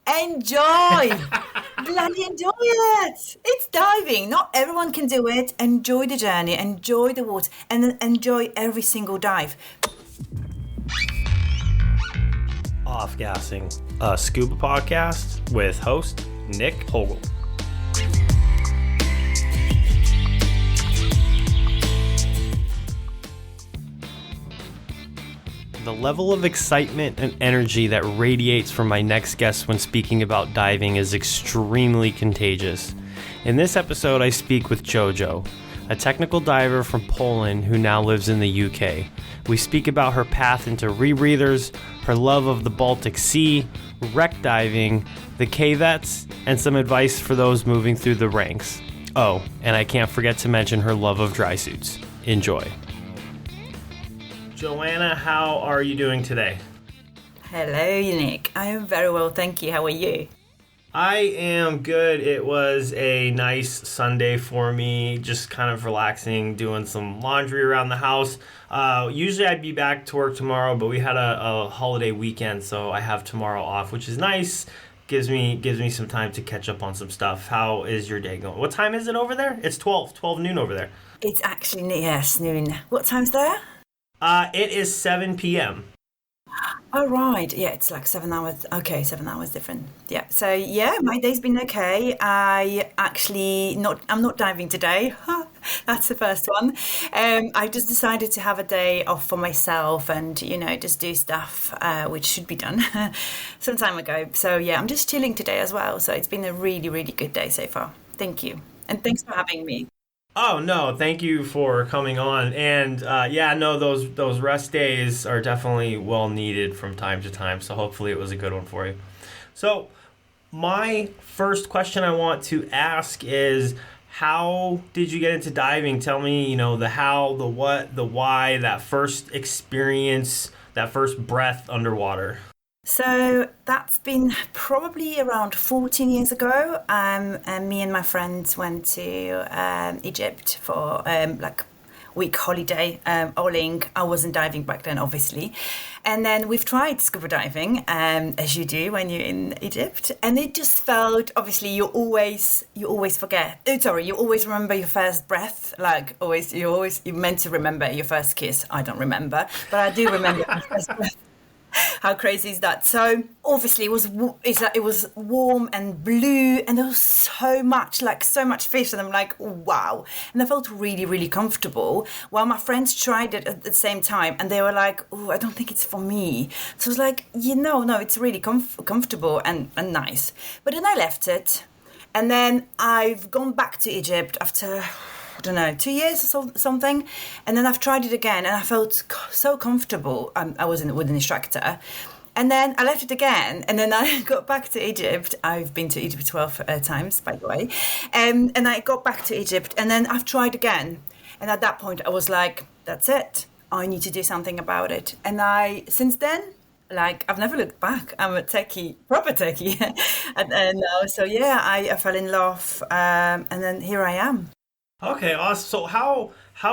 Enjoy! Bloody enjoy it! It's diving. Not everyone can do it. Enjoy the journey, enjoy the water, and then enjoy every single dive. Off-Gassing, a scuba podcast with host Nick Hogel. The level of excitement and energy that radiates from my next guest when speaking about diving is extremely contagious. In this episode, I speak with JoJo, a technical diver from Poland who now lives in the UK. We speak about her path into rebreathers, her love of the Baltic Sea, wreck diving, the Cavettes, and some advice for those moving through the ranks. Oh, and I can't forget to mention her love of dry suits. Enjoy. Joanna, how are you doing today? Hello, Nick. I am very well, thank you. How are you? I am good. It was a nice Sunday for me, just kind of relaxing, doing some laundry around the house. Usually I'd be back to work tomorrow, but we had a holiday weekend, so I have tomorrow off, which is nice. Gives me some time to catch up on some stuff. How is your day going? What time is it over there? It's 12 noon over there. It's actually, yes, noon. What time's there? It is 7 p.m. Oh, right. Yeah, it's like 7 hours. Okay, 7 hours different. Yeah. So, yeah, my day's been okay. I'm not diving today. That's the first one. I just decided to have a day off for myself and, just do stuff which should be done some time ago. So, yeah, I'm just chilling today as well. So it's been a really, really good day so far. Thank you. And thanks for having me. Oh, no, thank you for coming on. And those rest days are definitely well needed from time to time. So hopefully it was a good one for you. So my first question I want to ask is, how did you get into diving? Tell me, the how, the what, the why, that first experience, that first breath underwater. So that's been probably around 14 years ago. And me and my friends went to Egypt for week holiday, Oling. I wasn't diving back then, obviously. And then we've tried scuba diving, as you do when you're in Egypt. And it just felt, obviously, you always forget. You always remember your first breath. You're meant to remember your first kiss. I don't remember, but I do remember my first breath. How crazy is that? So obviously it was warm and blue, and there was so much fish, and I'm like, wow. And I felt really, really comfortable. While my friends tried it at the same time, and they were like, oh, I don't think it's for me. So I was like, no, it's really comfortable and nice. But then I left it, and then I've gone back to Egypt after, I don't know, 2 years or something. And then I've tried it again and I felt so comfortable. I was with an instructor. And then I left it again. And then I got back to Egypt. I've been to Egypt 12 times, by the way. And I got back to Egypt and then I've tried again. And at that point I was like, that's it. I need to do something about it. And since then, I've never looked back. I'm a techie, proper techie. I fell in love. And then here I am. Okay, awesome. So how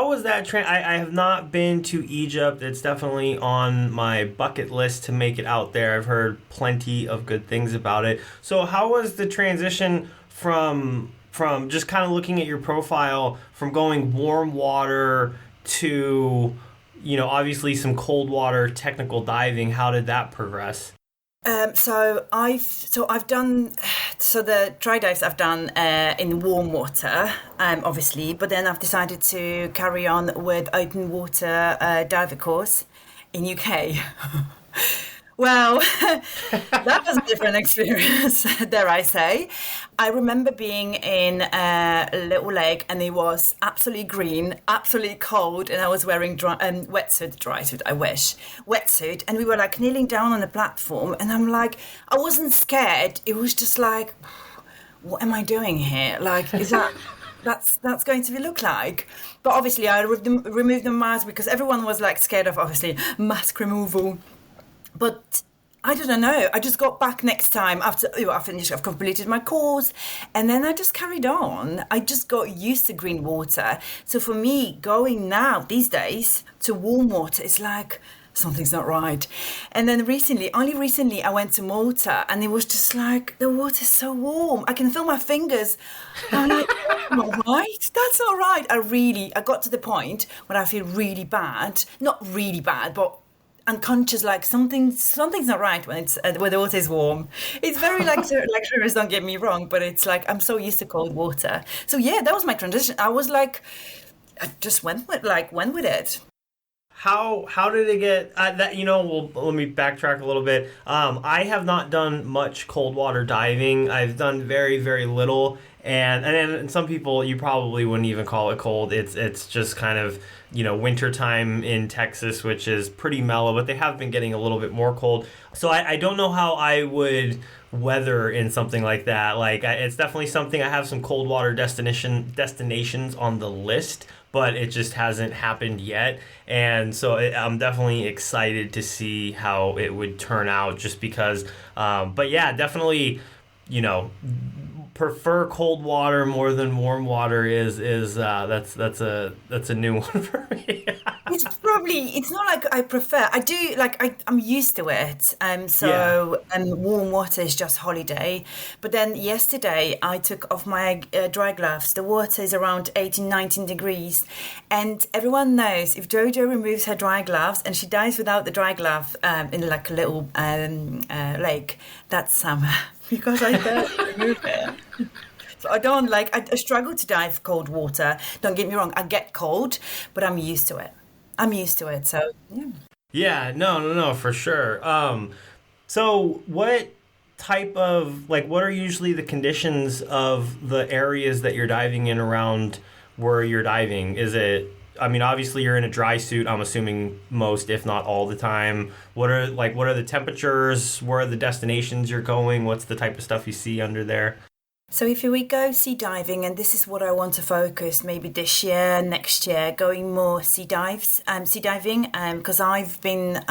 was that I have not been to Egypt. It's definitely on my bucket list to make it out there. I've heard plenty of good things about it. So how was the transition from just kind of looking at your profile, from going warm water to, obviously some cold water technical diving? How did that progress? I've done the dry dives I've done in warm water, obviously, but then I've decided to carry on with open water diver course in UK. Well, that was a different experience, dare I say. I remember being in a little lake and it was absolutely green, absolutely cold, and I was wearing dry suit, I wish, wetsuit, and we were kneeling down on the platform, and I'm like, I wasn't scared. It was just like, what am I doing here? Is that... That's going to look like. But obviously I removed the mask because everyone was scared of, obviously, mask removal. But I don't know. I just got back next time after I've completed my course, and then I just carried on. I just got used to green water. So for me, going now these days to warm water is something's not right. And then only recently, I went to Malta and it was just like, the water's so warm. I can feel my fingers. I'm like, that's not right. That's not right. I got to the point where I feel really bad. Not really bad, but unconscious, like something's not right when the water is warm. It's very luxurious, don't get me wrong, but it's like I'm so used to cold water. So yeah, that was my transition. I was like, I just went with it. How did it get that? Well, let me backtrack a little bit. I have not done much cold water diving. I've done very, very little, and some people, you probably wouldn't even call it cold. It's just kind of wintertime in Texas, which is pretty mellow, but they have been getting a little bit more cold. So I don't know how I would weather in something like that. Like it's definitely something. I have some cold water destinations on the list, but it just hasn't happened yet. And so I'm definitely excited to see how it would turn out, just because. But yeah, definitely, prefer cold water more than warm water is that's a new one for me. It's not like I prefer. I do like I'm used to it. Warm water is just holiday. But then yesterday I took off my dry gloves. The water is around 18, 19 degrees, and everyone knows if JoJo removes her dry gloves and she dives without the dry glove in like a little lake, that's summer. Because I don't remove it. So I struggle to dive cold water. Don't get me wrong, I get cold, but I'm used to it. So, yeah. Yeah, no, for sure. So what type of, what are usually the conditions of the areas that you're diving in around where you're diving? Is it, obviously you're in a dry suit, I'm assuming most, if not all the time. What are the temperatures? Where are the destinations you're going? What's the type of stuff you see under there? So if we go sea diving, and this is what I want to focus maybe this year, next year, going more sea diving, because I've been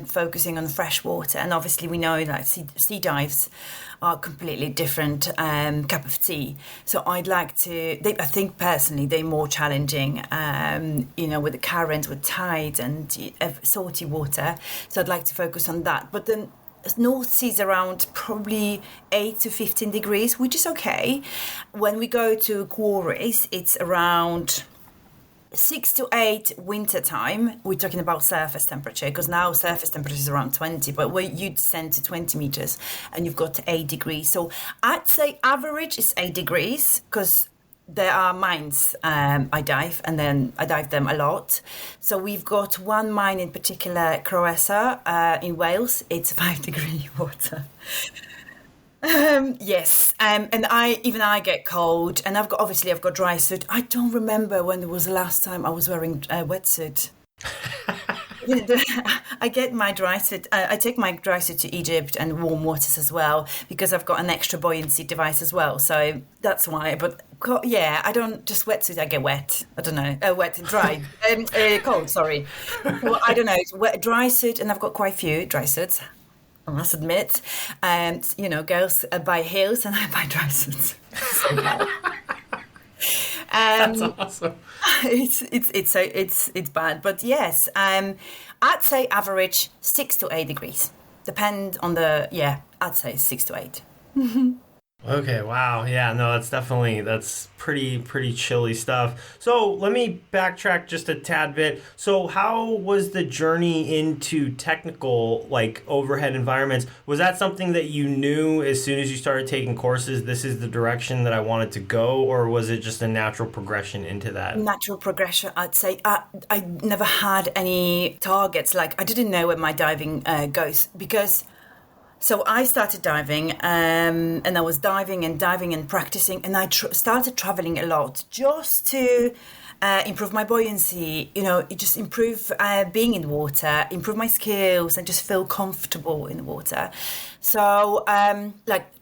focusing on freshwater, and obviously we know that sea dives are completely different cup of tea. So I'd like to, I think personally they're more challenging, with the current, with tide and salty water. So I'd like to focus on that. But then North Sea's around probably 8 to 15 degrees, which is okay. When we go to quarries, it's around 6 to 8 winter time. We're talking about surface temperature, because now surface temperature is around 20, but when you descend to 20 meters and you've got 8 degrees. So I'd say average is 8 degrees, because there are mines I dive, and then I dive them a lot. So we've got one mine in particular, Croesa, in Wales. It's 5-degree water. Yes, and I get cold, and I've got dry suit. I don't remember when was the last time I was wearing a wetsuit. I get my dry suit. I take my dry suit to Egypt and warm waters as well, because I've got an extra buoyancy device as well. So that's why. But yeah, I don't just wetsuit. I get wet. I don't know. Wet and dry. Cold. Sorry. Well, I don't know. It's wet, dry suit, and I've got quite a few dry suits, I must admit. And girls buy heels, and I buy dry suits. So bad. That's awesome. It's bad, but yes, I'd say average 6 to 8 degrees. Depend on I'd say 6 to 8. Okay, wow. Yeah, no, that's pretty chilly stuff. So let me backtrack just a tad bit. So how was the journey into technical, overhead environments? Was that something that you knew as soon as you started taking courses, this is the direction that I wanted to go, or was it just a natural progression into that? Natural progression, I'd say. I never had any targets. I didn't know where my diving goes, because... So I started diving, and I was diving and practicing, and I started traveling a lot just to improve my buoyancy, just improve being in the water, improve my skills, and just feel comfortable in the water. So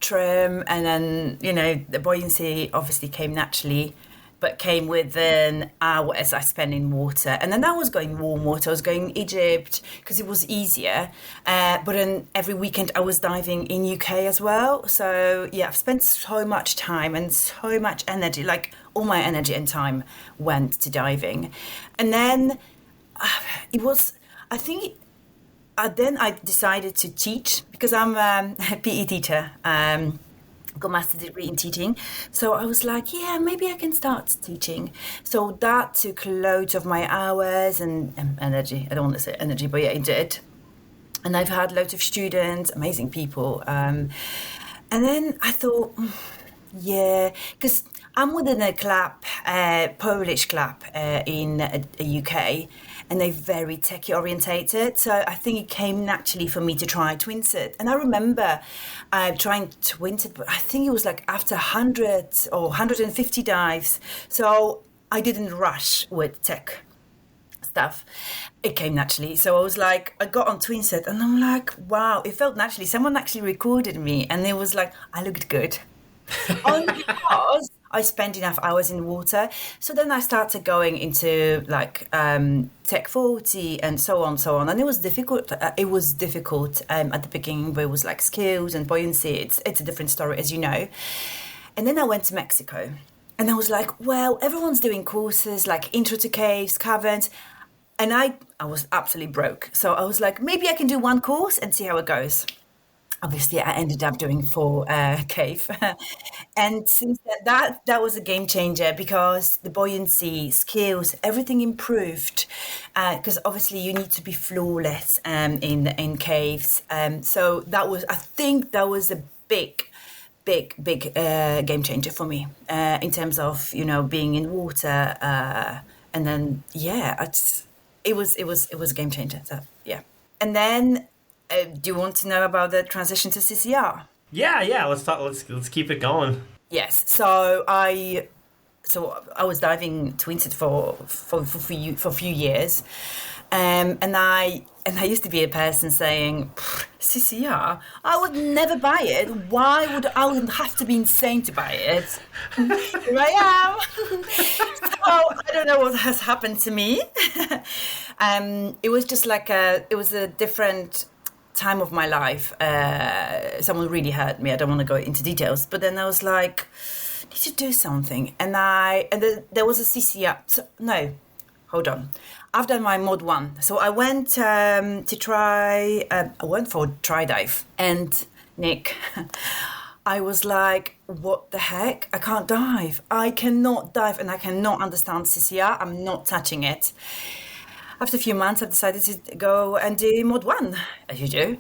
trim, and then, the buoyancy obviously came naturally, but came within hours I spent in water. And then I was going warm water. I was going Egypt because it was easier. But then every weekend I was diving in UK as well. So yeah, I've spent so much time and so much energy, all my energy and time went to diving. And then I think then I decided to teach because I'm a PE teacher. Got a master's degree in teaching. So I was like, yeah, maybe I can start teaching. So that took loads of my hours and energy. I don't want to say energy, but yeah, it did. And I've had loads of students, amazing people. And then I thought, yeah, because I'm within a club, Polish club in the UK, and they're very techie orientated. So I think it came naturally for me to try Twinset. And I remember trying Twinset, but I think it was like after 100 or 150 dives. So I didn't rush with tech stuff. It came naturally. So I was like, I got on Twinset and I'm like, wow, it felt naturally. Someone actually recorded me and it was like, I looked good. Only because I spent enough hours in water. So then I started going into like Tech 40 and so on. And it was difficult. At the beginning, where it was like skills and buoyancy. It's a different story, as you know. And then I went to Mexico. And I was like, well, everyone's doing courses like Intro to Caves, Cavettes. And I was absolutely broke. So I was like, maybe I can do one course and see how it goes. Obviously, I ended up doing 4 cave. And since that was a game changer because the buoyancy, skills, everything improved. Because obviously you need to be flawless in caves. So I think that was a big game changer for me in terms of, being in water. And then, yeah, it was a game changer. So, yeah. And then, do you want to know about the transition to CCR? Yeah. Let's talk. Let's keep it going. Yes. So I was diving Twinset for a few years, and I used to be a person saying CCR. I would never buy it. Why would I would have to be insane to buy it? Here I am. So I don't know what has happened to me. It was just like it was a different time of my life. Someone really hurt me. I don't want to go into details, but then I was like, need to do something. And there was a CCR. No, hold on. I've done my mod 1. So I went to try. I went for try dive, and Nick, I was like, what the heck? I can't dive. I cannot dive, and I cannot understand CCR. I'm not touching it. After a few months, I've decided to go and do mod 1, as you do.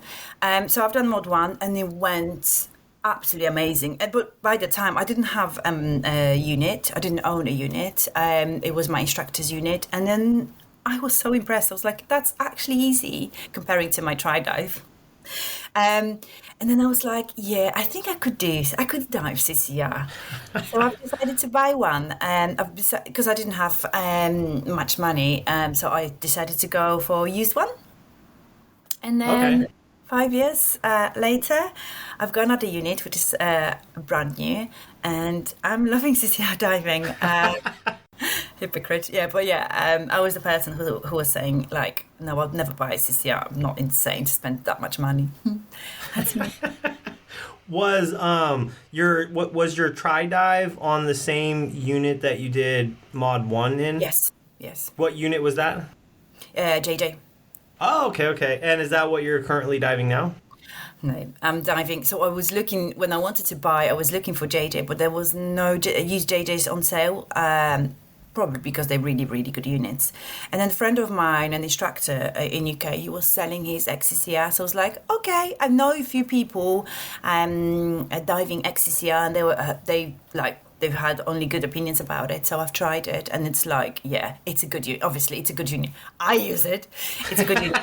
So I've done mod 1, and it went absolutely amazing. But by the time, I didn't have a unit. I didn't own a unit. It was my instructor's unit. And then I was so impressed. I was like, that's actually easy comparing to my try dive. And then I was like, yeah, I think I could dive CCR. So I've decided to buy one, and because I didn't have much money, so I decided to go for a used one. And then 5 years later, I've got another unit, which is brand new, and I'm loving CCR diving. Hypocrite, yeah, but yeah, I was the person who was saying like, no, I'll never buy a CCR. I'm not insane to spend that much money. That's me. Was your try dive on the same unit that you did mod 1 in? Yes. What unit was that? JJ. Oh, okay. And is that what you're currently diving now? No, I'm diving. So I was looking, when I wanted to buy, I was looking for JJ, but there was no used JJs on sale. Probably because they're really, really good units. And then a friend of mine, an instructor in UK, he was selling his XCCR. So I was like, okay, I know a few people diving XCCR, and they've had only good opinions about it. So I've tried it, and it's like, yeah, it's a good unit. Obviously, it's a good unit. I use it. It's a good unit.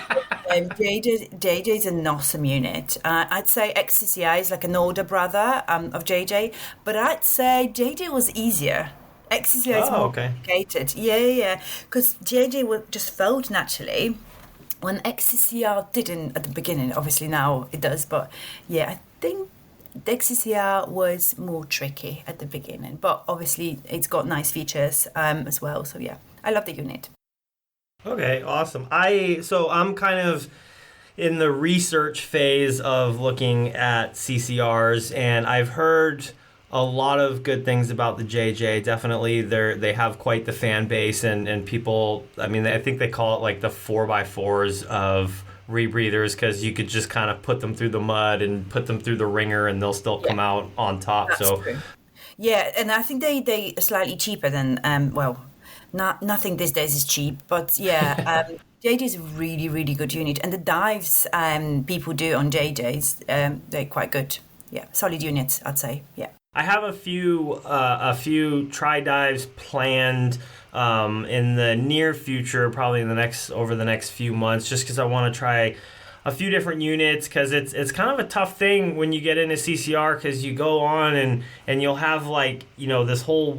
JJ is an awesome unit. I'd say XCCR is like an older brother of JJ, but I'd say JJ was easier. XCCR is more complicated. Yeah. Because JJ just flowed naturally when XCCR didn't at the beginning. Obviously now it does, but yeah, I think the XCCR was more tricky at the beginning. But obviously it's got nice features as well. So yeah, I love the unit. Okay, awesome. I'm kind of in the research phase of looking at CCRs, and I've heard a lot of good things about the JJ. Definitely, they have quite the fan base, and people. I mean, I think they call it like the 4x4s of rebreathers because you could just kind of put them through the mud and put them through the ringer and they'll still come out on top. That's So true. Yeah, and I think they are slightly cheaper than nothing these days is cheap, but JJ is a really really good unit, and the dives people do on JJ's they're quite good. Yeah, solid units, I'd say. Yeah. I have a few tri dives planned in the near future, probably over the next few months, just because I want to try a few different units, because it's kind of a tough thing when you get into CCR, because you go on and you'll have this whole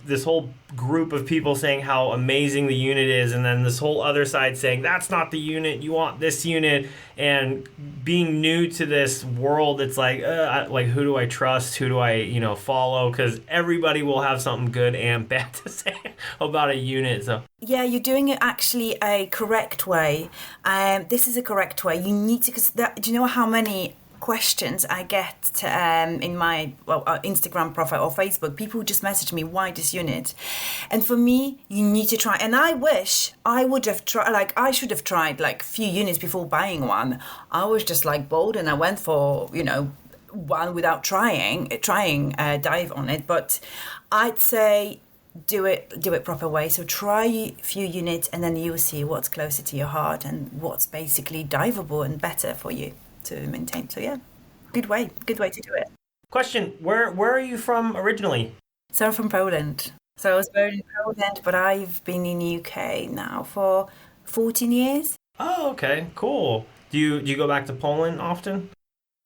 this whole group of people saying how amazing the unit is, and then this whole other side saying that's not the unit, you want this unit. And being new to this world, it's like who do I trust, who do I follow, because everybody will have something good and bad to say about a unit. So yeah, you're doing it actually a correct way. This is a correct way. You need to, because do you know how many questions I get in my Instagram profile or Facebook? People just message me, why this unit? And for me, you need to try. And I wish I would have tried, I should have tried a few units before buying one. I was just bold and I went for, one without trying dive on it. But I'd say do it proper way. So try a few units and then you'll see what's closer to your heart and what's basically diveable and better for you to maintain. So yeah, good way to do it. Question, where are you from originally? So I'm from Poland. So I was born in Poland, but I've been in UK now for 14 years. Oh, okay, cool. Do you go back to Poland often?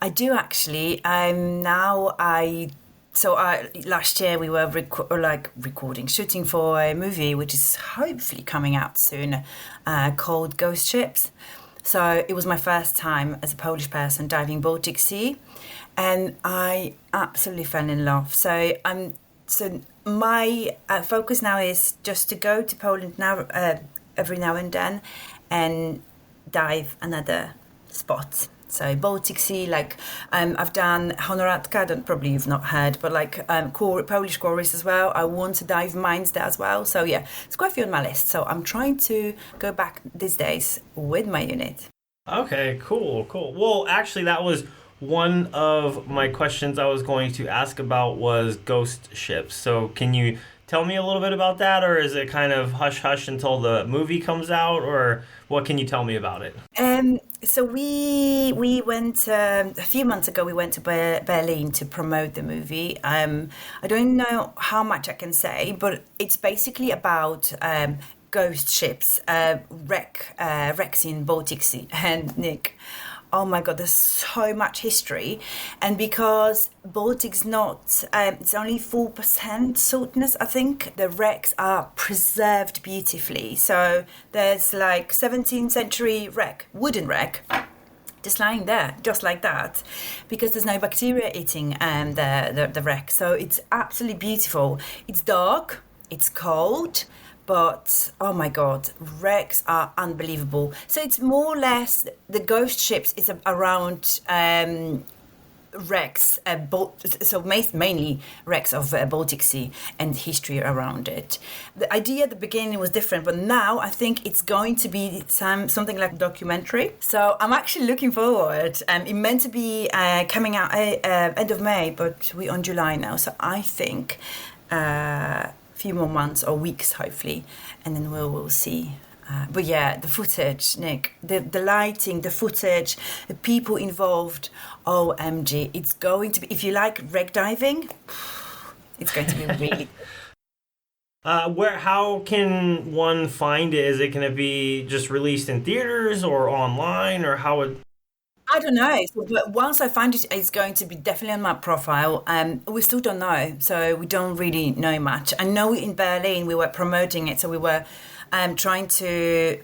I do actually. Last year we were shooting for a movie which is hopefully coming out soon, called Ghost Ships. So it was my first time as a Polish person diving Baltic Sea, and I absolutely fell in love. So my focus now is just to go to Poland now every now and then and dive another spot. So Baltic Sea, I've done Honoratka, probably you've not heard, but Polish quarries as well. I want to dive mines there as well. So yeah, it's quite a few on my list. So I'm trying to go back these days with my unit. Okay, cool. Well, actually, that was one of my questions I was going to ask about was ghost ships. So can you tell me a little bit about that, or is it kind of hush-hush until the movie comes out, or what can you tell me about it? So we went a few months ago. We went to Berlin to promote the movie. I don't know how much I can say, but it's basically about ghost ships, wrecks in Baltic Sea. And Nick, oh my God, there's so much history. And because Baltic's not, it's only 4% saltness, I think, the wrecks are preserved beautifully. So there's 17th century wooden wreck, just lying there, just like that, because there's no bacteria eating the wreck. So it's absolutely beautiful. It's dark, it's cold, but oh my God, wrecks are unbelievable. So it's more or less the ghost ships is around wrecks, mainly wrecks of Baltic Sea and history around it. The idea at the beginning was different, but now I think it's going to be something like a documentary. So I'm actually looking forward. It meant to be coming out end of May, but we're on July now. So I think few more months or weeks hopefully, and then we'll see. But yeah, the footage, Nick, the lighting, the footage, the people involved, OMG, it's going to be, if you like wreck diving, it's going to be really good. How can one find it? Is it going to be just released in theaters or online, or how would... I don't know. But once I find it, it's going to be definitely on my profile. We still don't know, so we don't really know much. I know in Berlin we were promoting it, so we were trying to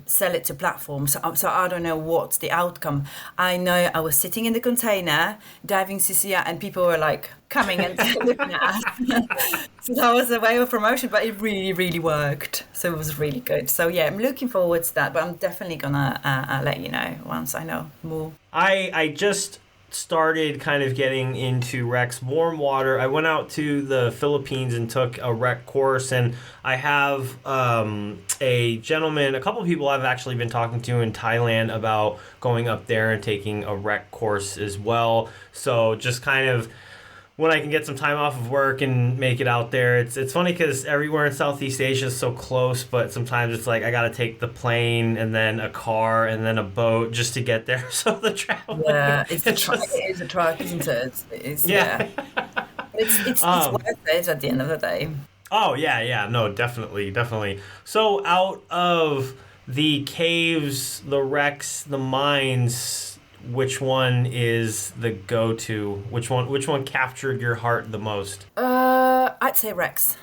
sell it to platforms. So I don't know what's the outcome. I know I was sitting in the container, diving CCR, and people were coming and looking at us. So that was a way of promotion, but it really, really worked. So it was really good. So yeah, I'm looking forward to that, but I'm definitely gonna let you know once I know more. I just started kind of getting into wrecks, warm water, I went out to the Philippines and took a wreck course. And I have a gentleman, a couple of people I've actually been talking to in Thailand about going up there and taking a wreck course as well. So just kind of when I can get some time off of work and make it out there. It's funny because everywhere in Southeast Asia is so close, but sometimes it's like I got to take the plane and then a car and then a boat just to get there. So the traveling, Yeah, it's the truck. It is a truck, isn't it? It's yeah. It's worth it at the end of the day. Oh yeah, no, definitely. So out of the caves, the wrecks, the mines, which one is the go-to? Which one captured your heart the most? I'd say Rex.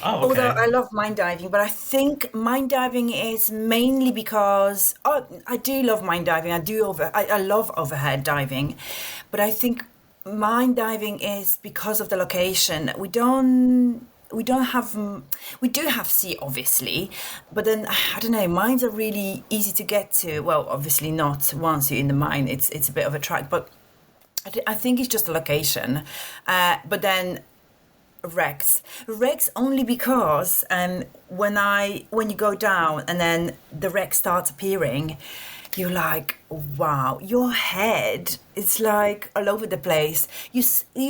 Oh, Although okay. I love mine diving, but I think mine diving is mainly because I do love mine diving. I love overhead diving, but I think mine diving is because of the location. We do have sea obviously, but then I don't know, mines are really easy to get to. Well, obviously not once you're in the mine, it's a bit of a trek, but I think it's just the location. But then Rex only because when you go down and then the wreck starts appearing, you're like, wow, your head is like all over the place. You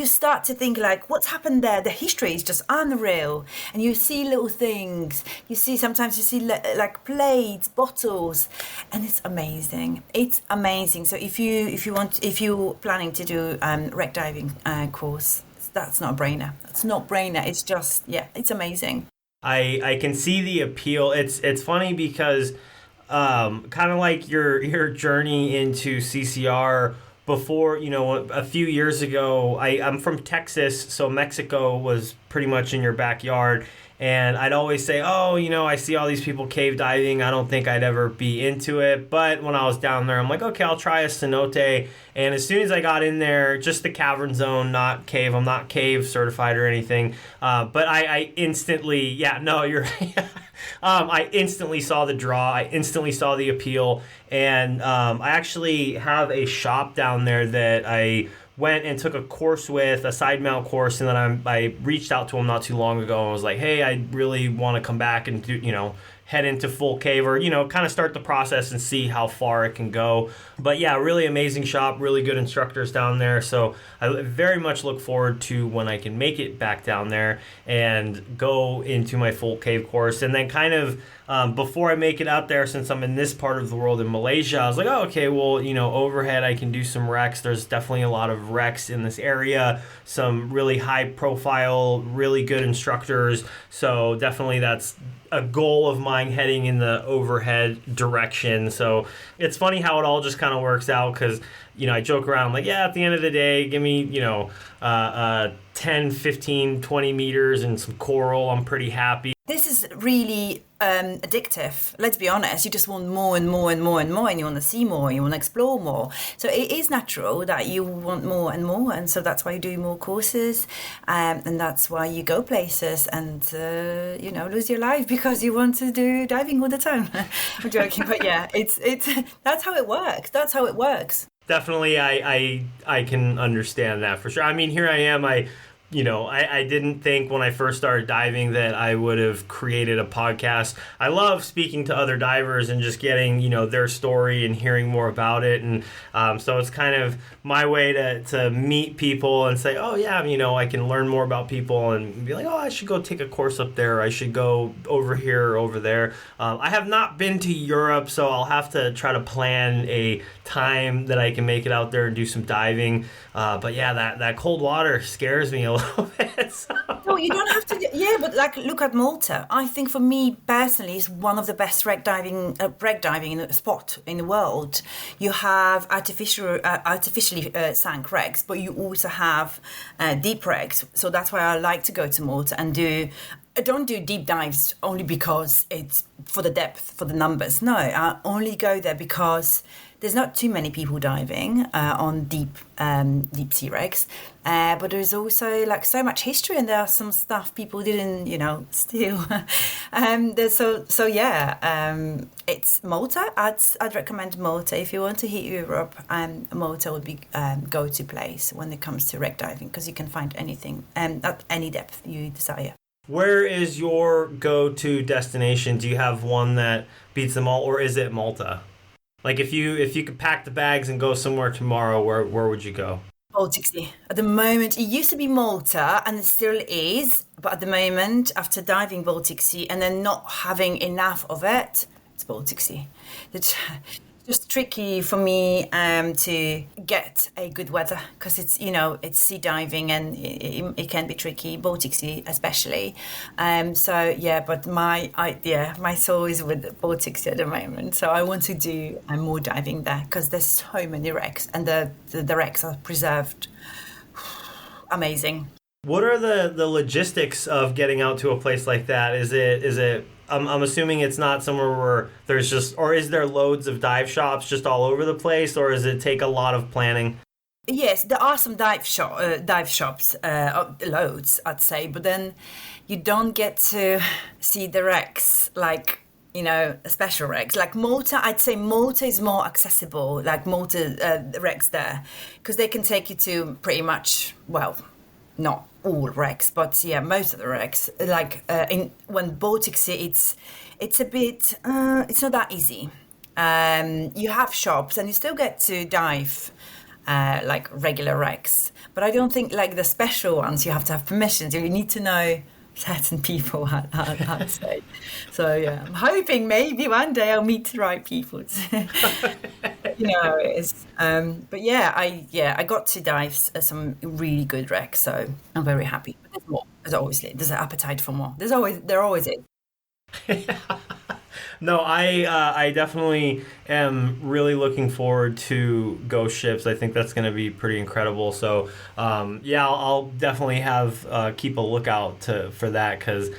start to think like, what's happened there? The history is just unreal, and you see little things. Sometimes you see like plates, bottles, and it's amazing. It's amazing. So if you're planning to do wreck diving course, that's not a brainer. It's not a brainer. It's just it's amazing. I can see the appeal. It's funny because kind of like your journey into CCR before, a few years ago, I'm from Texas, so Mexico was pretty much in your backyard. And I'd always say, oh, I see all these people cave diving. I don't think I'd ever be into it. But when I was down there, I'm like, okay, I'll try a cenote. And as soon as I got in there, just the cavern zone, not cave. I'm not cave certified or anything. But I instantly, no, you're right. I instantly saw the draw. I instantly saw the appeal. And I actually have a shop down there that I went and took a course with, a side mount course, and then I reached out to him not too long ago and was like, hey, I really want to come back and do, head into full cave or, kind of start the process and see how far it can go. But yeah, really amazing shop, really good instructors down there. So I very much look forward to when I can make it back down there and go into my full cave course. And then kind of before I make it out there, since I'm in this part of the world in Malaysia, I was like, oh, okay, well, overhead I can do some wrecks. There's definitely a lot of wrecks in this area, some really high profile, really good instructors. So definitely that's a goal of mine, heading in the overhead direction. So it's funny how it all just kind of works out because, I joke around. I'm like, yeah, at the end of the day, give me, 10, 15, 20 meters and some coral. I'm pretty happy. This is really addictive. Let's be honest. You just want more and more and more and more, and you want to see more, you want to explore more. So it is natural that you want more and more, and so that's why you do more courses, and that's why you go places and lose your life because you want to do diving all the time. I'm joking, but yeah, it's that's how it works. That's how it works. Definitely, I can understand that for sure. I mean, here I am. I didn't think when I first started diving that I would have created a podcast. I love speaking to other divers and just getting, their story and hearing more about it. And so it's kind of my way to meet people and say, oh, yeah, I can learn more about people and be like, oh, I should go take a course up there. I should go over here or over there. I have not been to Europe, so I'll have to try to plan a time that I can make it out there and do some diving. But yeah, that cold water scares me a little bit. So. No, you don't have to. Yeah, but look at Malta. I think for me personally, it's one of the best wreck diving spot in the world. You have artificially sank wrecks, but you also have deep wrecks. So that's why I like to go to Malta and I don't do deep dives only because it's for the depth, for the numbers. No, I only go there because there's not too many people diving on deep sea wrecks, but there's also like so much history, and there are some stuff people didn't, steal. It's Malta. I'd recommend Malta if you want to hit Europe. Malta would be go-to place when it comes to wreck diving, because you can find anything at any depth you desire. Where is your go-to destination? Do you have one that beats them all, or is it Malta? Like if you could pack the bags and go somewhere tomorrow, where would you go? Baltic Sea. At the moment, it used to be Malta, and it still is. But at the moment, after diving Baltic Sea and then not having enough of it, it's Baltic Sea. It's just tricky for me to get a good weather, because it's sea diving, and it can be tricky, Baltic Sea especially. But my soul is with Baltic Sea at the moment. So I want to do more diving there, because there's so many wrecks, and the wrecks are preserved. Amazing. What are the logistics of getting out to a place like that? Is it I'm assuming it's not somewhere where there's just, or is there loads of dive shops just all over the place, or does it take a lot of planning? Yes, there are some dive shops, loads, I'd say, but then you don't get to see the wrecks, like, special wrecks. Like Malta, I'd say Malta is more accessible, like Malta wrecks there, because they can take you to pretty much, well, not all wrecks, but yeah, most of the wrecks. Like when Baltic Sea, it's a bit, it's not that easy. You have shops, and you still get to dive like regular wrecks, but I don't think like the special ones you have to have permission. So you need to know certain people, I'd say. So yeah, I'm hoping maybe one day I'll meet the right people. You know how it is. But yeah, I got to dive some really good wrecks, so I'm very happy. But there's more. There's an appetite for more. There always is. No, I definitely am really looking forward to ghost ships. I think that's going to be pretty incredible. So, I'll definitely have keep a lookout for that, because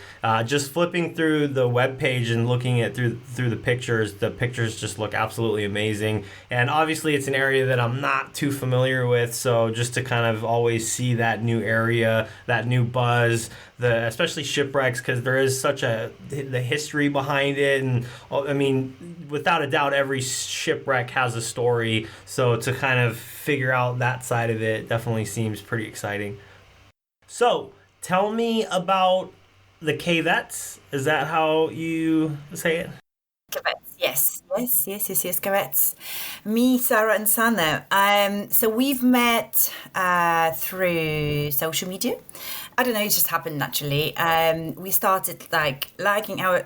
just flipping through the webpage and looking at through the pictures just look absolutely amazing. And obviously, it's an area that I'm not too familiar with. So just to kind of always see that new area, that new buzz, especially shipwrecks, because there is such the history behind it. And I mean, without a doubt, every shipwreck has a story. So to kind of figure out that side of it definitely seems pretty exciting. So tell me about the Cavettes. Is that how you say it? Cavettes, yes, Cavettes. Me, Sarah, and Sana. So we've met through social media. I don't know, it just happened naturally. We started like liking our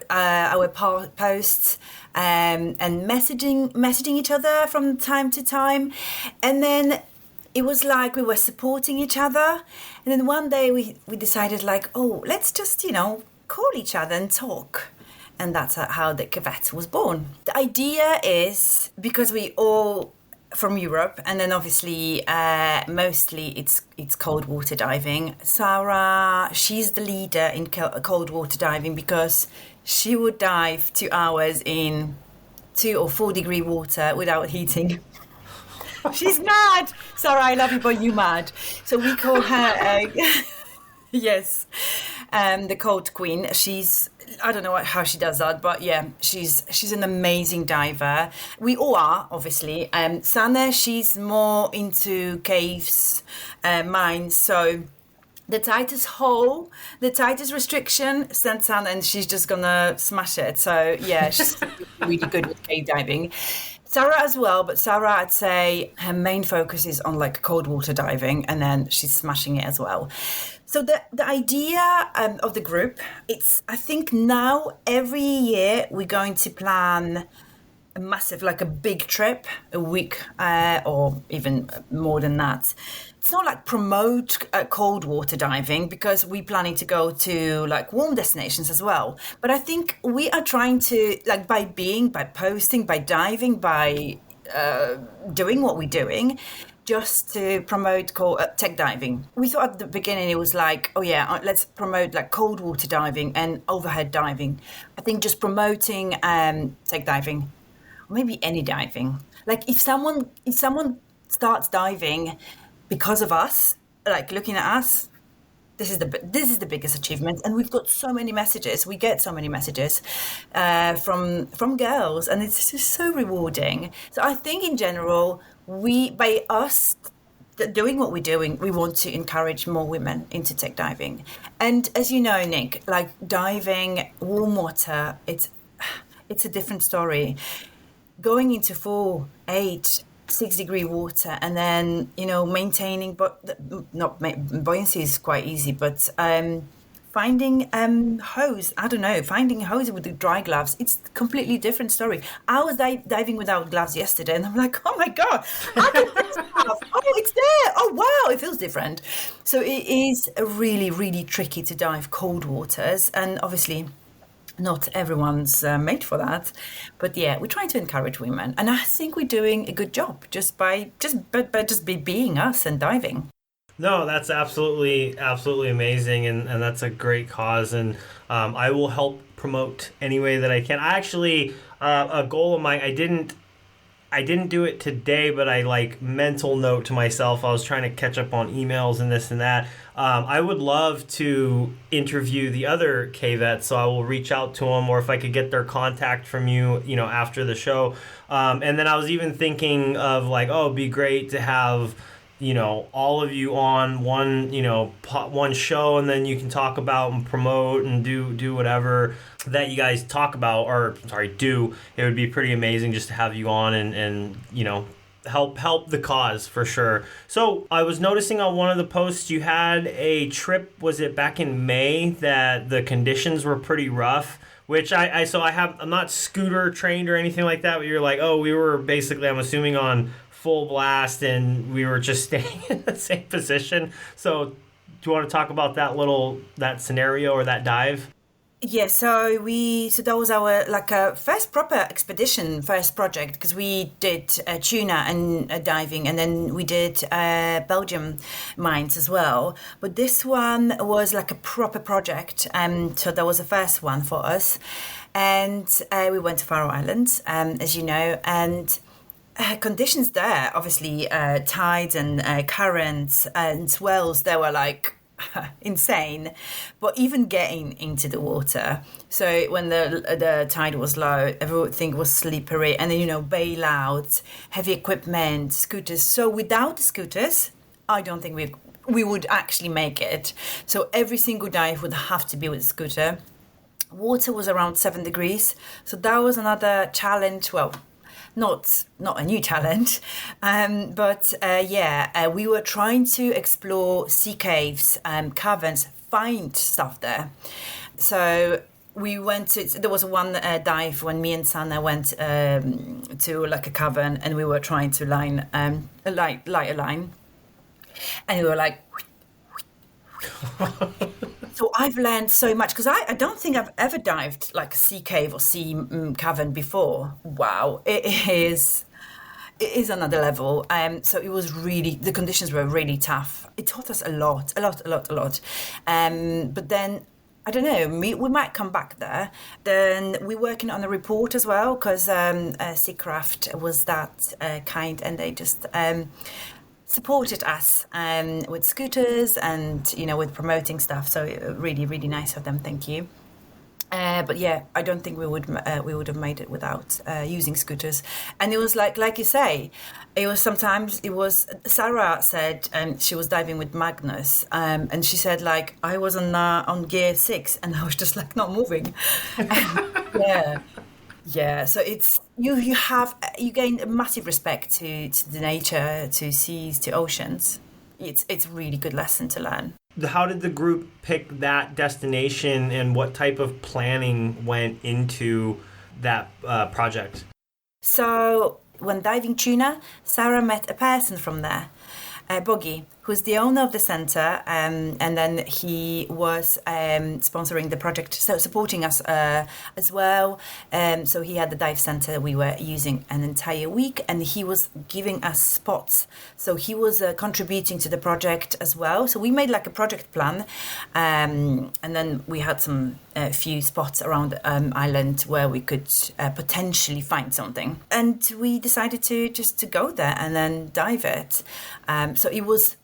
posts and messaging each other from time to time, and then it was like we were supporting each other. And then one day we decided like, oh, let's just call each other and talk. And that's how the Cavettes was born. The idea is because we all from Europe, and then obviously mostly it's cold water diving. Sarah, she's the leader in cold water diving, because she would dive 2 hours in 2 or 4 degree water without heating. She's mad. Sarah, I love you, but you mad. So we call her yes, the cold queen. I don't know how she does that, but yeah, she's an amazing diver. We all are, obviously. Sana, she's more into caves, mines. So the tightest hole, the tightest restriction, send Sana, and she's just gonna smash it. So yeah, she's really good with cave diving. Sarah as well, but Sarah, I'd say her main focus is on like cold water diving, and then she's smashing it as well. So the idea of the group, I think now every year we're going to plan a massive, like a big trip, a week or even more than that. It's not like promote cold water diving, because we're planning to go to like warm destinations as well. But I think we are trying to, like, by posting, by diving, by doing what we're doing, just to promote tech diving. We thought at the beginning it was like, oh yeah, let's promote like cold water diving and overhead diving. I think just promoting tech diving maybe any diving. Like if someone starts diving because of us, like looking at us, this is the biggest achievement, and we've got so many messages. We get so many messages from girls, and it's just so rewarding. So I think in general, we by us doing what we're doing, we want to encourage more women into tech diving. And as you know, Nick, like diving, warm water, it's a different story. Going into 4, 8, 6 degree water, and then maintaining, but not buoyancy is quite easy, but finding hose. I don't know, finding hose with the dry gloves. It's a completely different story. I was diving without gloves yesterday, and I'm like, oh my god, I did this stuff. Oh, it's there. Oh wow, it feels different. So it is really, really tricky to dive cold waters, and obviously not everyone's made for that, but yeah, we're trying to encourage women, and I think we're doing a good job just by being us and diving. No, that's absolutely amazing, and that's a great cause, and I will help promote any way that I can. I actually, a goal of mine, I didn't do it today, but I like mental note to myself. I was trying to catch up on emails and this and that. I would love to interview the other Cavettes, so I will reach out to them, or if I could get their contact from you, after the show. And then I was even thinking of like, oh, it'd be great to have all of you on one show, and then you can talk about and promote and do whatever that you guys talk about, or sorry, do. It would be pretty amazing just to have you on and help the cause for sure. So I was noticing on one of the posts you had a trip, was it back in May, that the conditions were pretty rough, which I'm not scooter trained or anything like that, but you're like, oh, we were basically, I'm assuming, on full blast, and we were just staying in the same position. So do you want to talk about that scenario or that dive? Yeah, so that was our first proper expedition, first project, because we did tuna and diving, and then we did Belgium mines as well. But this one was like a proper project, so that was the first one for us, and we went to Faroe Islands, as you know, and conditions there, obviously tides and currents and swells, they were like insane. But even getting into the water, so when the tide was low, everything was slippery, and then bailouts, heavy equipment, scooters. So without the scooters, I don't think we would actually make it. So every single dive would have to be with a scooter. Water was around 7 degrees, so that was another challenge. Well, not a new talent, but we were trying to explore sea caves, caverns, find stuff there. So we went to, there was one dive when me and Sanna went to like a cavern, and we were trying to light a line, and we were like so I've learned so much, because I don't think I've ever dived like a sea cave or sea cavern before. Wow, it is another level. So it was really, the conditions were really tough. It taught us a lot. But then, I don't know, we might come back there. Then we're working on a report as well, because Seacraft was that kind, and they just supported us with scooters and with promoting stuff. So really, really nice of them. Thank you. But yeah, I don't think we would have made it without using scooters. And it was like you say, it was Sarah said, she was diving with Magnus, and she said like I was on gear 6, and I was just like not moving. Yeah, so it's you gain a massive respect to the nature, to seas, to oceans. It's a really good lesson to learn. How did the group pick that destination, and what type of planning went into that project? So when diving tuna, Sarah met a person from there, Boggy, who's the owner of the center, and then he was sponsoring the project, so supporting us as well. So he had the dive center we were using an entire week, and he was giving us spots. So he was contributing to the project as well. So we made like a project plan, and then we had some few spots around the island where we could potentially find something, and we decided to go there and then dive it. So it was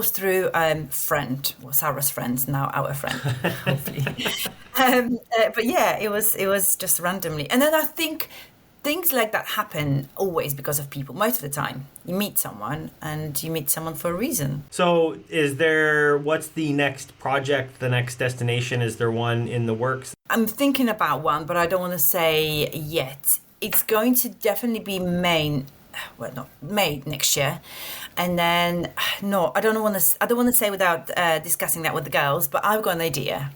through friend, well, Sarah's friend, now our friend, hopefully. But yeah, it was just randomly, and then I think things like that happen always because of people. Most of the time, you meet someone, and you meet someone for a reason. So, what's the next project, the next destination? Is there one in the works? I'm thinking about one, but I don't want to say yet. It's going to definitely be May next year, and then I don't want to say without discussing that with the girls, but I've got an idea.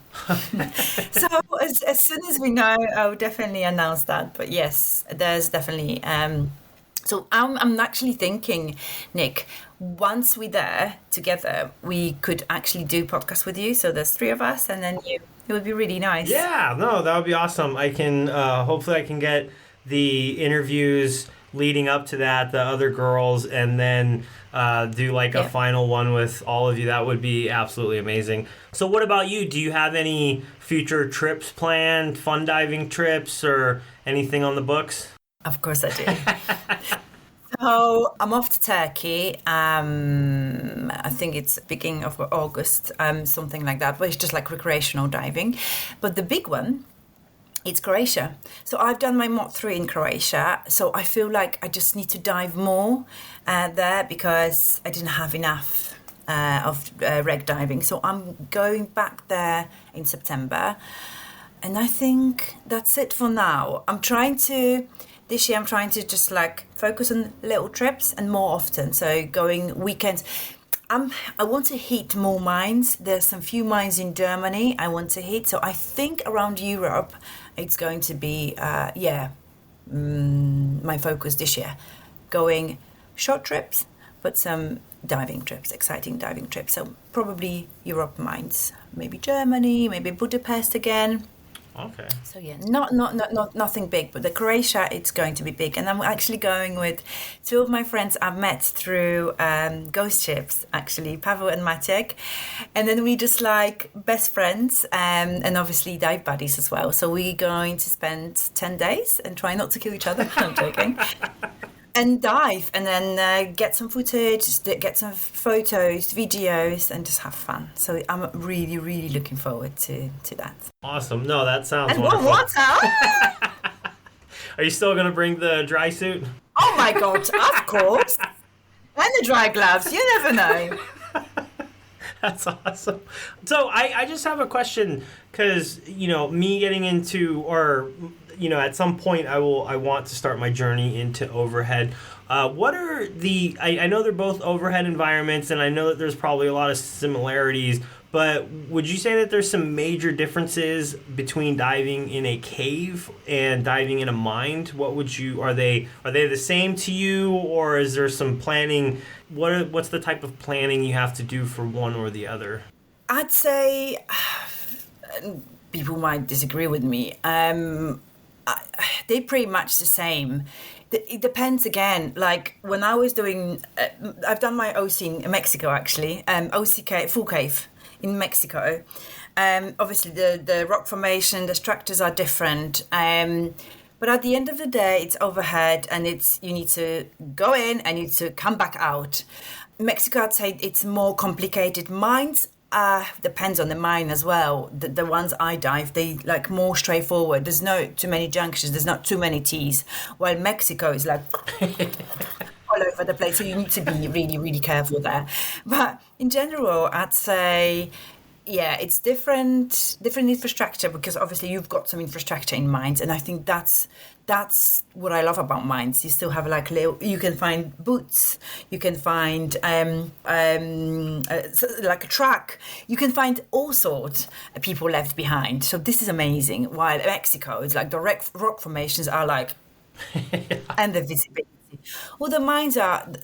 So as soon as we know, I'll definitely announce that. But yes, there's definitely. So I'm actually thinking, Nick, once we're there together, we could actually do podcasts with you. So there's 3 of us, and then you. It would be really nice. Yeah, no, that would be awesome. I can hopefully I can get the interviews leading up to that, the other girls, and then do like a final one with all of you. That would be absolutely amazing. So what about you? Do you have any future trips planned, fun diving trips, or anything on the books? Of course I do. So I'm off to Turkey. I think it's beginning of August, something like that, but it's just like recreational diving. But the big one, it's Croatia. So I've done my Mod 3 in Croatia. So I feel like I just need to dive more there because I didn't have enough of reg diving. So I'm going back there in September. And I think that's it for now. This year I'm trying to just like focus on little trips and more often. So going weekends. I want to hit more mines. There's some few mines in Germany I want to hit. So I think around Europe, it's going to be, my focus this year. Going short trips, but some diving trips, exciting diving trips. So probably Europe mines, maybe Germany, maybe Budapest again. Okay. So yeah, not nothing big, but the Croatia, it's going to be big. And I'm actually going with 2 of my friends I've met through ghost ships, actually, Pavel and Maciek. And then we just like best friends and obviously dive buddies as well. So we're going to spend 10 days and try not to kill each other. I'm joking. And dive, and then get some footage, get some photos, videos, and just have fun. So I'm really, really looking forward to that. Awesome. No, that sounds and wonderful. And water! Are you still going to bring the dry suit? Oh my God, of course. And the dry gloves, you never know. That's awesome. So I just have a question because, me getting into, or at some point I want to start my journey into overhead. What are I know they're both overhead environments, and I know that there's probably a lot of similarities, but would you say that there's some major differences between diving in a cave and diving in a mine? Are they the same to you, or is there some planning? What's the type of planning you have to do for one or the other? I'd say people might disagree with me. They're pretty much the same. It depends again. Like when I was doing, I've done my OC in Mexico actually. OC full cave in Mexico. Obviously the rock formation, the structures are different. But at the end of the day, it's overhead, and you need to go in and you need to come back out. Mexico, I'd say it's more complicated. Mines depends on the mine as well. The ones I dive, they like more straightforward. There's not too many junctions. There's not too many T's. While Mexico is like all over the place. So you need to be really, really careful there. But in general, I'd say, yeah, it's different infrastructure, because obviously you've got some infrastructure in mines, and I think that's what I love about mines. You still have like you can find boots, you can find like a truck, you can find all sorts of people left behind. So this is amazing. While Mexico is like the rock formations are like, and the visibility. Well, the mines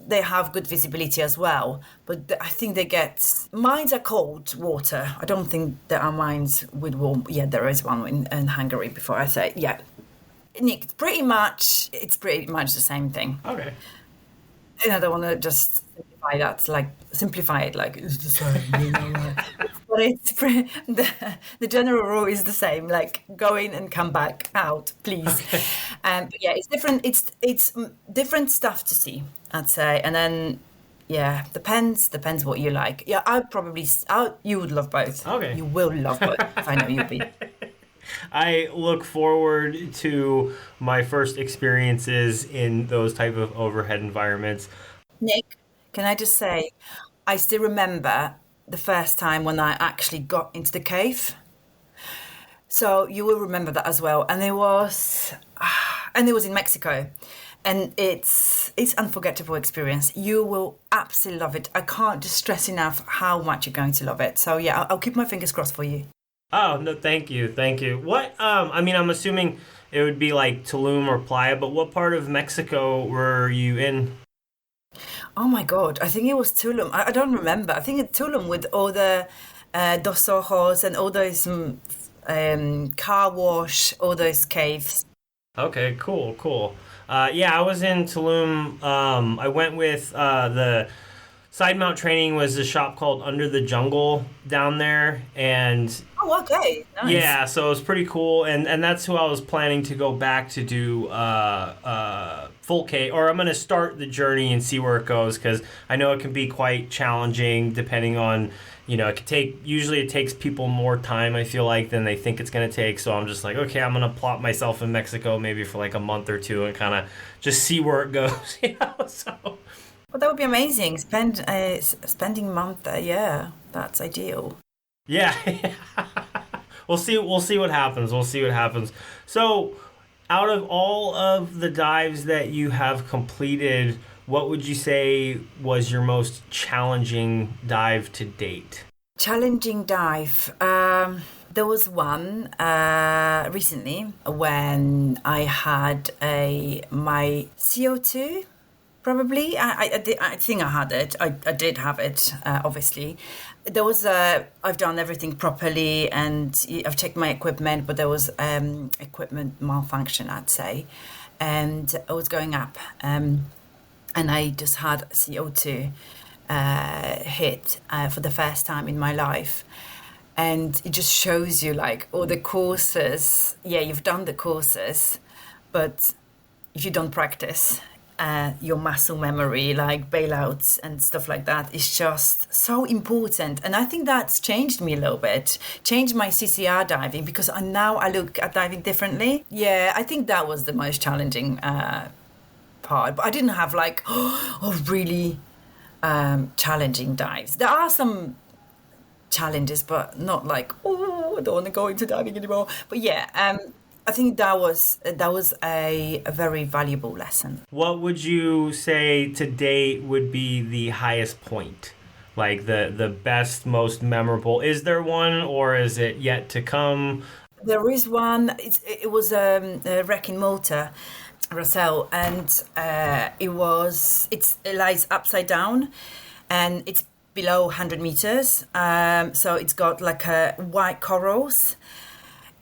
they have good visibility as well, but I think mines are cold water. I don't think there are mines with warm. Yeah, there is one in Hungary. Before I say, yeah, Nick, it's pretty much the same thing. Okay. And I don't want to just simplify it like it's the same, but the general rule is the same, like go in and come back out, please. Okay. But yeah, it's different. It's different stuff to see, I'd say, and then yeah, depends what you like. Yeah, you would love both. Okay. You will love both. If I know you'll be. I look forward to my first experiences in those type of overhead environments. Nick, can I just say, I still remember the first time when I actually got into the cave. So you will remember that as well. And it was in Mexico. And it's unforgettable experience. You will absolutely love it. I can't just stress enough how much you're going to love it. So yeah, I'll keep my fingers crossed for you. Oh, no, thank you. What, I'm assuming it would be like Tulum or Playa, but what part of Mexico were you in? Oh my God, I think it was Tulum. I don't remember. I think it's Tulum with all the Dos Ojos and all those car wash, all those caves. Okay, cool. Yeah, I was in Tulum. I went with the side mount training was a shop called Under the Jungle down there, and oh, okay, nice. Yeah, so it was pretty cool, and that's who I was planning to go back to do full K, or I'm going to start the journey and see where it goes, because I know it can be quite challenging depending on, usually it takes people more time, I feel like, than they think it's going to take, so I'm just like, okay, I'm going to plot myself in Mexico maybe for like a month or two and kind of just see where it goes, so... Well, that would be amazing. Spending a month there, yeah, that's ideal. Yeah, we'll see what happens. So, out of all of the dives that you have completed, what would you say was your most challenging dive to date? Challenging dive. There was one recently when I had my CO2. Probably, I think I had it. I did have it, obviously. There was I've done everything properly and I've checked my equipment, but there was equipment malfunction, I'd say, and I was going up, and I just had CO2 hit for the first time in my life, and it just shows you like all the courses. Yeah, you've done the courses, but if you don't practice. Your muscle memory, like bailouts and stuff like that, is just so important. And I think that's changed me a little bit, changed my CCR diving, because now I look at diving differently. Yeah, I think that was the most challenging part. But I didn't have like, really challenging dives. There are some challenges, but not like, I don't want to go into diving anymore. But yeah, I think that was a very valuable lesson. What would you say to date would be the highest point? Like the best, most memorable? Is there one, or is it yet to come? There is one. It was a wreck in Malta, Russell, and it lies upside down, and it's below 100 meters. So it's got like white corals,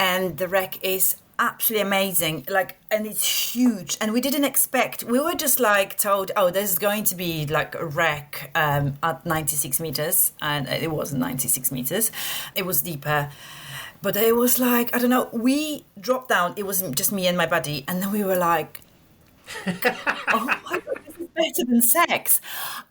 and the wreck is absolutely amazing, and it's huge, and we didn't expect. We were just like told, there's going to be like a wreck at 96 meters, and it wasn't 96 meters, it was deeper, but it was like, I don't know, we dropped down, it was just me and my buddy, and then we were like, oh my God, this is better than sex.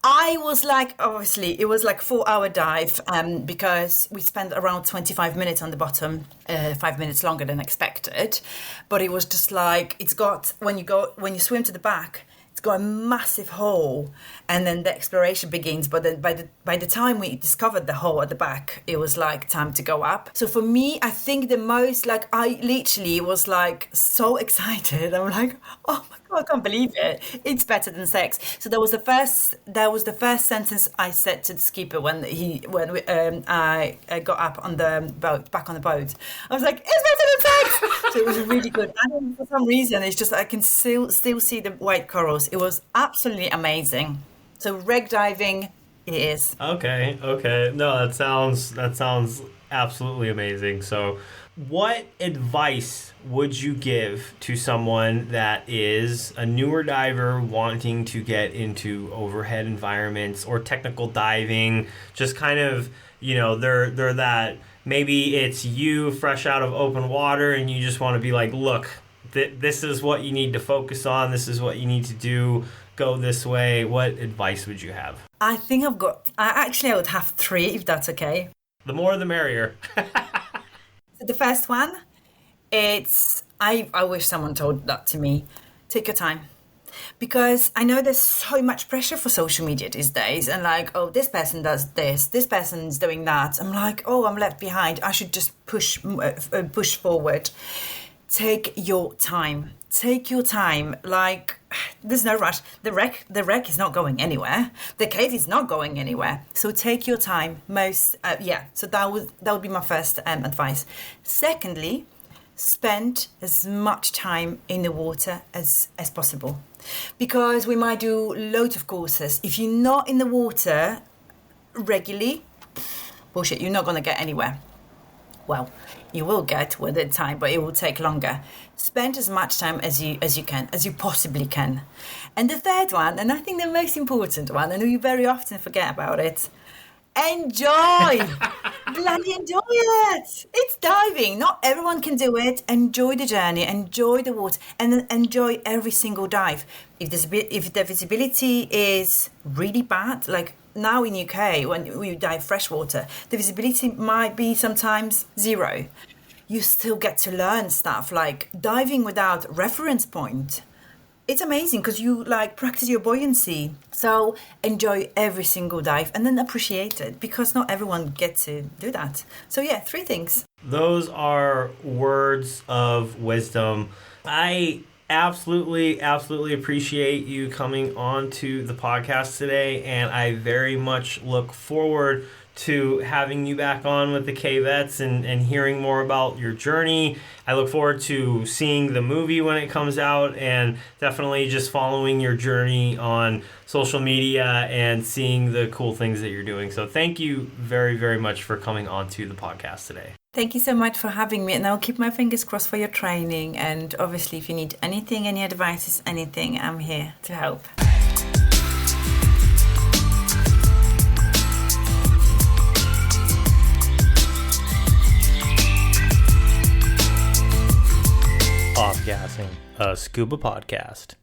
I was like, obviously, it was like 4-hour dive because we spent around 25 minutes on the bottom, 5 minutes longer than expected. But it was just like, it's got, when you swim to the back, it's got a massive hole, and then the exploration begins. But then by the time we discovered the hole at the back, it was like time to go up. So for me, I think the most, like, I literally was like so excited. I'm like, oh my God, I can't believe it. It's better than sex. So that was the first sentence I said to the skipper when I got up on the boat, back on the boat. I was like, it's better than sex. So it was really good. And then for some reason, it's just I can still see the white corals. It was absolutely amazing. So wreck diving, it is. Okay, okay. No, that sounds absolutely amazing. So, what advice would you give to someone that is a newer diver wanting to get into overhead environments or technical diving? Just kind of, they're that maybe it's you fresh out of open water and you just want to be like, look, this is what you need to focus on. This is what you need to do. Go this way. What advice would you have? I think I would have three, if that's okay. The more the merrier. So the first one, I wish someone told that to me. Take your time. Because I know there's so much pressure for social media these days, and like, oh, this person does this person's doing that. I'm like, oh, I'm left behind. I should just push forward. Take your time. Take your time. Like, there's no rush. The wreck is not going anywhere. The cave is not going anywhere. So take your time. So that would be my first advice. Secondly, spend as much time in the water as possible, because we might do loads of courses. If you're not in the water regularly, bullshit, you're not going to get anywhere. Well, you will get with the time, but it will take longer. Spend as much time as you can, as you possibly can. And the third one, and I think the most important one, and we very often forget about it, enjoy. Bloody enjoy it. It's diving. Not everyone can do it. Enjoy the journey, enjoy the water, and then enjoy every single dive. If the visibility is really bad, like now in UK, when we dive freshwater, the visibility might be sometimes zero. You still get to learn stuff like diving without reference point. It's amazing because you like practice your buoyancy. So enjoy every single dive and then appreciate it, because not everyone gets to do that. So yeah, three things. Those are words of wisdom. I absolutely appreciate you coming on to the podcast today, and I very much look forward to having you back on with the Cavettes and hearing more about your journey. I look forward to seeing the movie when it comes out, and definitely just following your journey on social media and seeing the cool things that you're doing. So thank you very, very much for coming on to the podcast today. Thank you so much for having me, and I'll keep my fingers crossed for your training. And obviously, if you need anything, any advice, anything, I'm here to help. Off-gassing, a scuba podcast.